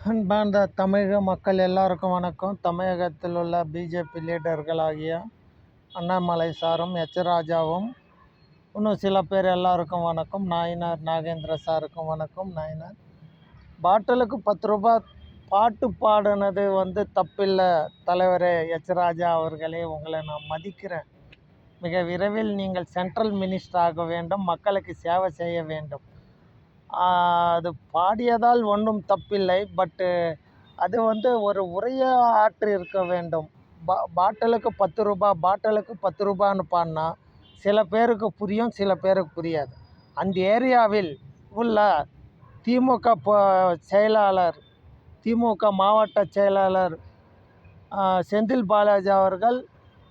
அன்பார்ந்த தமிழக மக்கள் எல்லாருக்கும் வணக்கம். தமிழகத்தில் உள்ள பிஜேபி லீடர்களாகிய அண்ணாமலை சாரும் ராஜாவும் இன்னும் சில பேர் எல்லாருக்கும் வணக்கம். நாயனார் நாகேந்திர சாருக்கும் வணக்கம். நாயனார் பாட்டிலுக்கு 10 ரூபா பாட்டு பாடினது தப்பில்லை தலைவரே. ராஜா அவர்களே, உங்களை நான் மதிக்கிறேன். மிக விரைவில் நீங்கள் சென்ட்ரல் மினிஸ்டர் ஆக வேண்டும், மக்களுக்கு சேவை செய்ய வேண்டும். அது பாடியதால் ஒன்றும் தப்பில்லை. பட்டு அது ஒரு உரையாற்றி இருக்க வேண்டும். பாட்டிலுக்கு 10 ரூபா, பாட்டிலுக்கு 10 ரூபான்னு பாடினா சில பேருக்கு புரியும், சில பேருக்கு புரியாது. அந்த ஏரியாவில் உள்ள திமுக செயலாளர், திமுக மாவட்ட செயலாளர் செந்தில் பாலாஜி அவர்கள்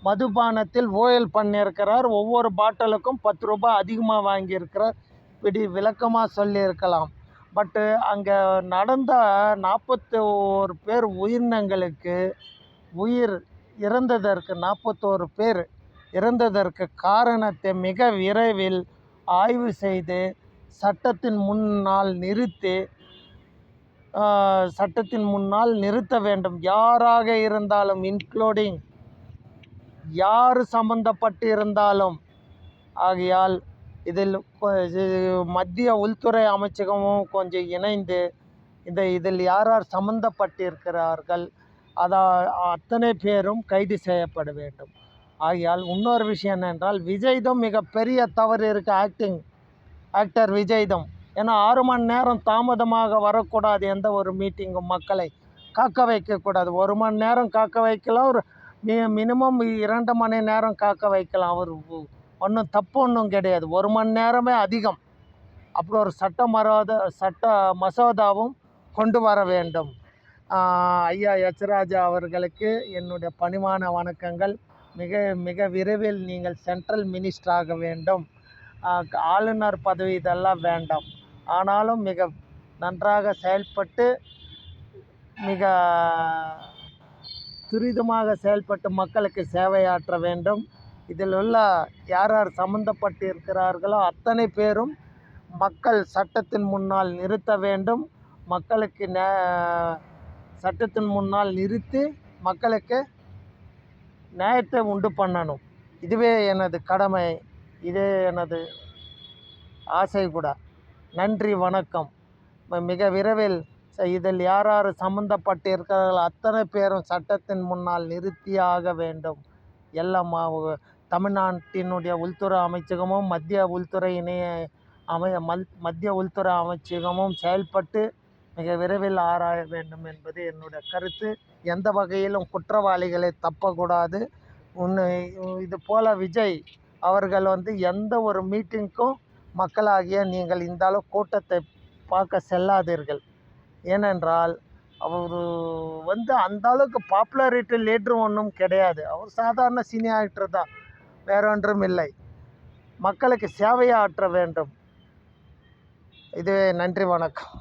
மதுபானத்தில் ஊழல் பண்ணியிருக்கிறார். ஒவ்வொரு பாட்டிலுக்கும் 10 ரூபா அதிகமாக வாங்கியிருக்கிறார். இப்படி விளக்கமாக சொல்லியிருக்கலாம். பட்டு அங்கே நடந்த 41 பேர் உயிரினங்களுக்கு இறந்ததற்கு 41 பேர் இறந்ததற்கு காரணத்தை மிக விரைவில் ஆய்வு செய்து சட்டத்தின் முன்னால் நிறுத்த வேண்டும். யாராக இருந்தாலும், இன்க்ளூடிங் யார் சம்பந்தப்பட்டு இருந்தாலும். ஆகையால் இதில் மத்திய உள்துறை அமைச்சகமும் கொஞ்சம் இணைந்து இதில் யார் யார் சம்பந்தப்பட்டிருக்கிறார்கள் அத்தனை பேரும் கைது செய்யப்பட வேண்டும். ஆகையால் இன்னொரு விஷயம் என்னென்றால், விஜய்தும் மிகப்பெரிய தவறு இருக்குது. ஆக்டர் விஜய்தும். ஏன்னா 6 மணி நேரம் தாமதமாக வரக்கூடாது. எந்த ஒரு மீட்டிங்கும் மக்களை காக்க வைக்கக்கூடாது. 1 மணி நேரம் காக்க வைக்கலாம், ஒரு மினிமம் 2 மணி நேரம் காக்க வைக்கலாம். அவர் ஒன்றும் தப்பு ஒன்றும் கிடையாது. 1 மணி நேரமே அதிகம். அப்படி ஒரு சட்ட மசோதாவும் கொண்டு வர வேண்டும். ஐயா ராஜா அவர்களுக்கு என்னுடைய பணிவான வணக்கங்கள். மிக மிக விரைவில் நீங்கள் சென்ட்ரல் மினிஸ்டர் ஆக வேண்டும். ஆளுநர் பதவி இதெல்லாம் வேண்டாம். ஆனாலும் மிக நன்றாக செயல்பட்டு, மிக துரிதமாக செயல்பட்டு மக்களுக்கு சேவையாற்ற வேண்டும். இதில் உள்ள யார் யார் சம்பந்தப்பட்டு இருக்கிறார்களோ அத்தனை பேரும் மக்கள் சட்டத்தின் முன்னால் நிறுத்த வேண்டும். மக்களுக்கு சட்டத்தின் முன்னால் நிறுத்தி மக்களுக்கு நியாயத்தை உண்டு பண்ணணும். இதுவே எனது கடமை, இதே எனது ஆசை கூட. நன்றி, வணக்கம். மிக விரைவில் இதில் யார் யார் சம்பந்தப்பட்டு இருக்கிறார்கள் அத்தனை பேரும் சட்டத்தின் முன்னால் நிறுத்தியாக வேண்டும். எல்லாம் தமிழ்நாட்டினுடைய உள்துறை அமைச்சகமும் மத்திய உள்துறை அமைச்சகமும் செயல்பட்டு மிக விரைவில் ஆராய வேண்டும் என்பது என்னுடைய கருத்து. எந்த வகையிலும் குற்றவாளிகளை தப்பக்கூடாது. இது போல் விஜய் அவர்கள் எந்த ஒரு மீட்டிங்க்கும் மக்களாகிய நீங்கள் இந்த அளவு கூட்டத்தை பார்க்க செல்லாதீர்கள். ஏனென்றால் அவர் அந்த அளவுக்கு பாப்புலாரிட்டி லீடர் ஒன்றும் கிடையாது. அவர் சாதாரண சினி ஆக்டர் தான், வேறொன்றும் இல்லை. மக்களுக்கு சேவையாற்ற வேண்டும். இதுவே. நன்றி, வணக்கம்.